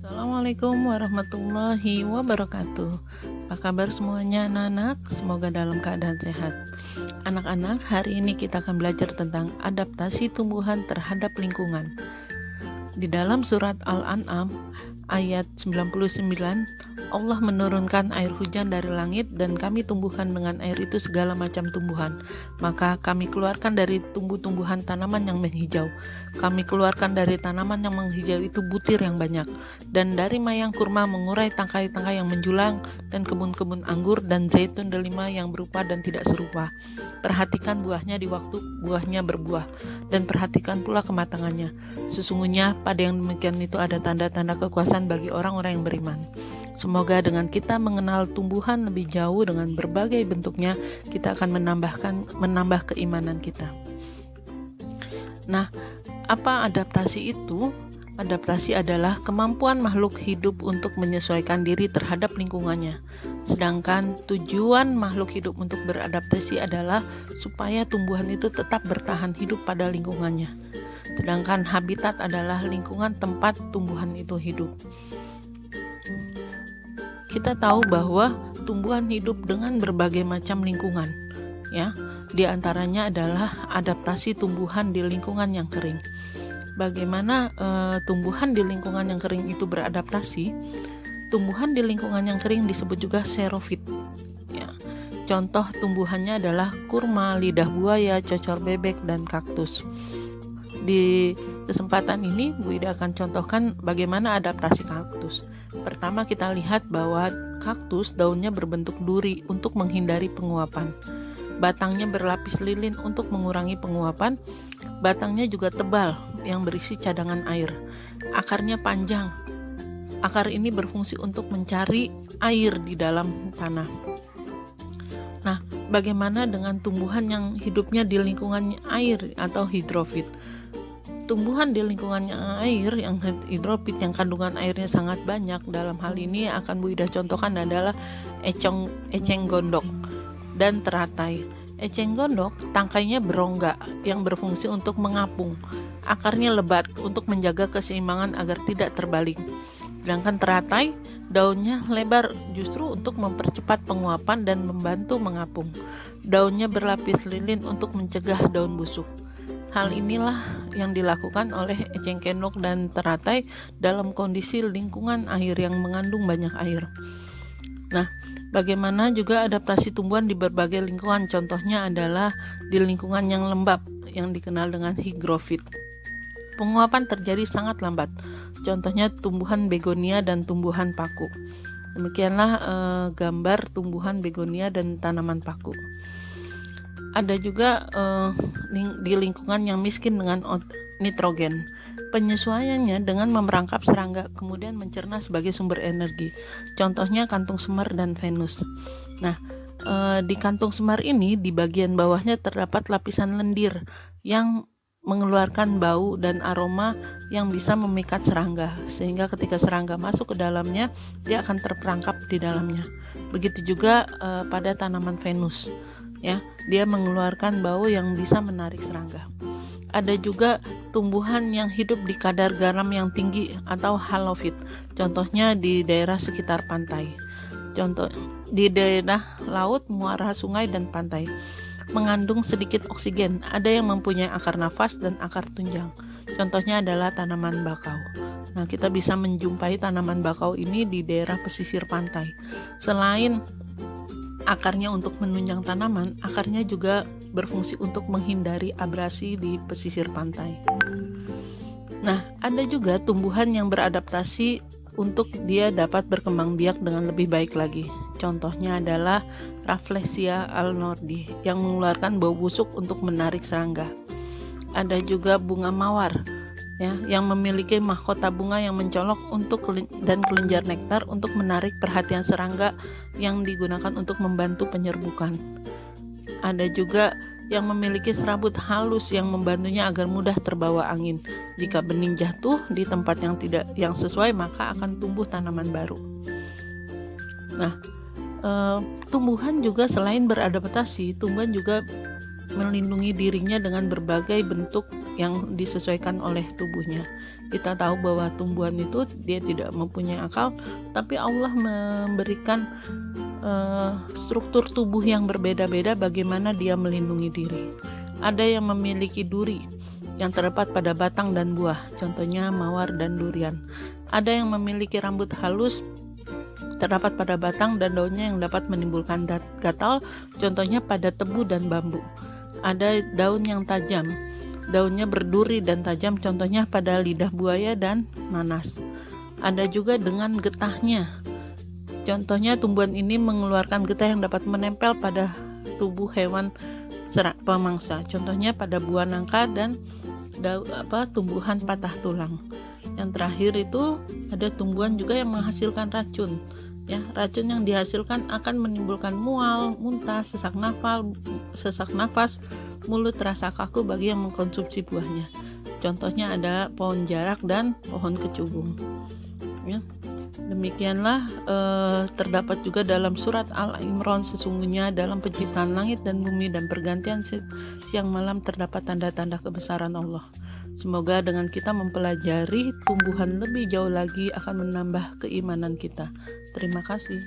Assalamualaikum warahmatullahi wabarakatuh. Apa kabar semuanya anak-anak? Semoga dalam keadaan sehat. Anak-anak, hari ini kita akan belajar tentang adaptasi tumbuhan terhadap lingkungan. Di dalam surat Al-An'am ayat 99, Allah menurunkan air hujan dari langit dan kami tumbuhkan dengan air itu segala macam tumbuhan. Maka kami keluarkan dari tumbuh-tumbuhan tanaman yang menghijau. Kami keluarkan dari tanaman yang menghijau itu butir yang banyak. Dan dari mayang kurma mengurai tangkai-tangkai yang menjulang, dan kebun-kebun anggur dan zaitun delima yang berupa dan tidak serupa. Perhatikan buahnya di waktu buahnya berbuah, dan perhatikan pula kematangannya. Sesungguhnya pada yang demikian itu ada tanda-tanda kekuasaan bagi orang-orang yang beriman. Semoga dengan kita mengenal tumbuhan lebih jauh dengan berbagai bentuknya, kita akan menambah keimanan kita. Nah, apa adaptasi itu? Adaptasi adalah kemampuan makhluk hidup untuk menyesuaikan diri terhadap lingkungannya. Sedangkan tujuan makhluk hidup untuk beradaptasi adalah supaya tumbuhan itu tetap bertahan hidup pada lingkungannya. Sedangkan habitat adalah lingkungan tempat tumbuhan itu hidup. Kita tahu bahwa tumbuhan hidup dengan berbagai macam lingkungan, ya. Di antaranya adalah adaptasi tumbuhan di lingkungan yang kering. Bagaimana tumbuhan di lingkungan yang kering itu beradaptasi? Tumbuhan di lingkungan yang kering disebut juga xerofit. Ya. Contoh tumbuhannya adalah kurma, lidah buaya, cocor bebek, dan kaktus. Di kesempatan ini, Bu Ida akan contohkan bagaimana adaptasi kaktus. Pertama, kita lihat bahwa kaktus daunnya berbentuk duri untuk menghindari penguapan. Batangnya berlapis lilin untuk mengurangi penguapan. Batangnya juga tebal yang berisi cadangan air. Akarnya panjang. Akar ini berfungsi untuk mencari air di dalam tanah. Nah, bagaimana dengan tumbuhan yang hidupnya di lingkungan air atau hidrofit? Tumbuhan di lingkungan air yang hidrofit yang kandungan airnya sangat banyak, dalam hal ini akan Bu Ida contohkan adalah eceng gondok dan teratai. Eceng gondok tangkainya berongga yang berfungsi untuk mengapung. Akarnya lebat untuk menjaga keseimbangan agar tidak terbalik. Sedangkan teratai daunnya lebar justru untuk mempercepat penguapan dan membantu mengapung. Daunnya berlapis lilin untuk mencegah daun busuk. Hal inilah yang dilakukan oleh eceng gondok dan teratai dalam kondisi lingkungan air yang mengandung banyak air. Nah, bagaimana juga adaptasi tumbuhan di berbagai lingkungan? Contohnya adalah di lingkungan yang lembab yang dikenal dengan higrofit. Penguapan terjadi sangat lambat. Contohnya tumbuhan begonia dan tumbuhan paku. Demikianlah gambar tumbuhan begonia dan tanaman paku. Ada juga di lingkungan yang miskin dengan nitrogen. Penyesuaiannya dengan memerangkap serangga kemudian mencerna sebagai sumber energi. Contohnya kantung semar dan Venus. Nah, di kantung semar ini di bagian bawahnya terdapat lapisan lendir yang mengeluarkan bau dan aroma yang bisa memikat serangga, sehingga ketika serangga masuk ke dalamnya dia akan terperangkap di dalamnya. Begitu juga pada tanaman Venus. Ya, dia mengeluarkan bau yang bisa menarik serangga. Ada juga tumbuhan yang hidup di kadar garam yang tinggi atau halofit. Contohnya di daerah sekitar pantai. Contoh di daerah laut, muara sungai dan pantai. Mengandung sedikit oksigen. Ada yang mempunyai akar nafas dan akar tunjang. Contohnya adalah tanaman bakau. Nah, kita bisa menjumpai tanaman bakau ini di daerah pesisir pantai. Selain akarnya untuk menunjang tanaman, akarnya juga berfungsi untuk menghindari abrasi di pesisir pantai. Nah, ada juga tumbuhan yang beradaptasi untuk dia dapat berkembang biak dengan lebih baik lagi. Contohnya adalah Rafflesia alnordi yang mengeluarkan bau busuk untuk menarik serangga. Ada juga bunga mawar, ya, yang memiliki mahkota bunga yang mencolok dan kelenjar nektar untuk menarik perhatian serangga yang digunakan untuk membantu penyerbukan. Ada juga yang memiliki serabut halus yang membantunya agar mudah terbawa angin. Jika benih jatuh di tempat yang sesuai, maka akan tumbuh tanaman baru. Nah, tumbuhan juga selain beradaptasi, tumbuhan juga melindungi dirinya dengan berbagai bentuk yang disesuaikan oleh tubuhnya. Kita tahu bahwa tumbuhan itu dia tidak mempunyai akal, tapi Allah memberikan struktur tubuh yang berbeda-beda bagaimana dia melindungi diri. Ada yang memiliki duri yang terdapat pada batang dan buah, contohnya mawar dan durian. Ada yang memiliki rambut halus terdapat pada batang dan daunnya yang dapat menimbulkan gatal, contohnya pada tebu dan bambu. Ada daun yang tajam, daunnya berduri dan tajam, contohnya pada lidah buaya dan nanas. Ada juga dengan getahnya, contohnya tumbuhan ini mengeluarkan getah yang dapat menempel pada tubuh hewan pemangsa, contohnya pada buah nangka dan tumbuhan patah tulang. Yang terakhir itu ada tumbuhan juga yang menghasilkan racun. Ya, racun yang dihasilkan akan menimbulkan mual, muntah, sesak nafas, mulut terasa kaku bagi yang mengkonsumsi buahnya. Contohnya ada pohon jarak dan pohon kecubung. Ya. Demikianlah terdapat juga dalam surat Al-Imran, sesungguhnya dalam penciptaan langit dan bumi dan pergantian siang malam terdapat tanda-tanda kebesaran Allah. Semoga dengan kita mempelajari tumbuhan lebih jauh lagi akan menambah keimanan kita. Terima kasih.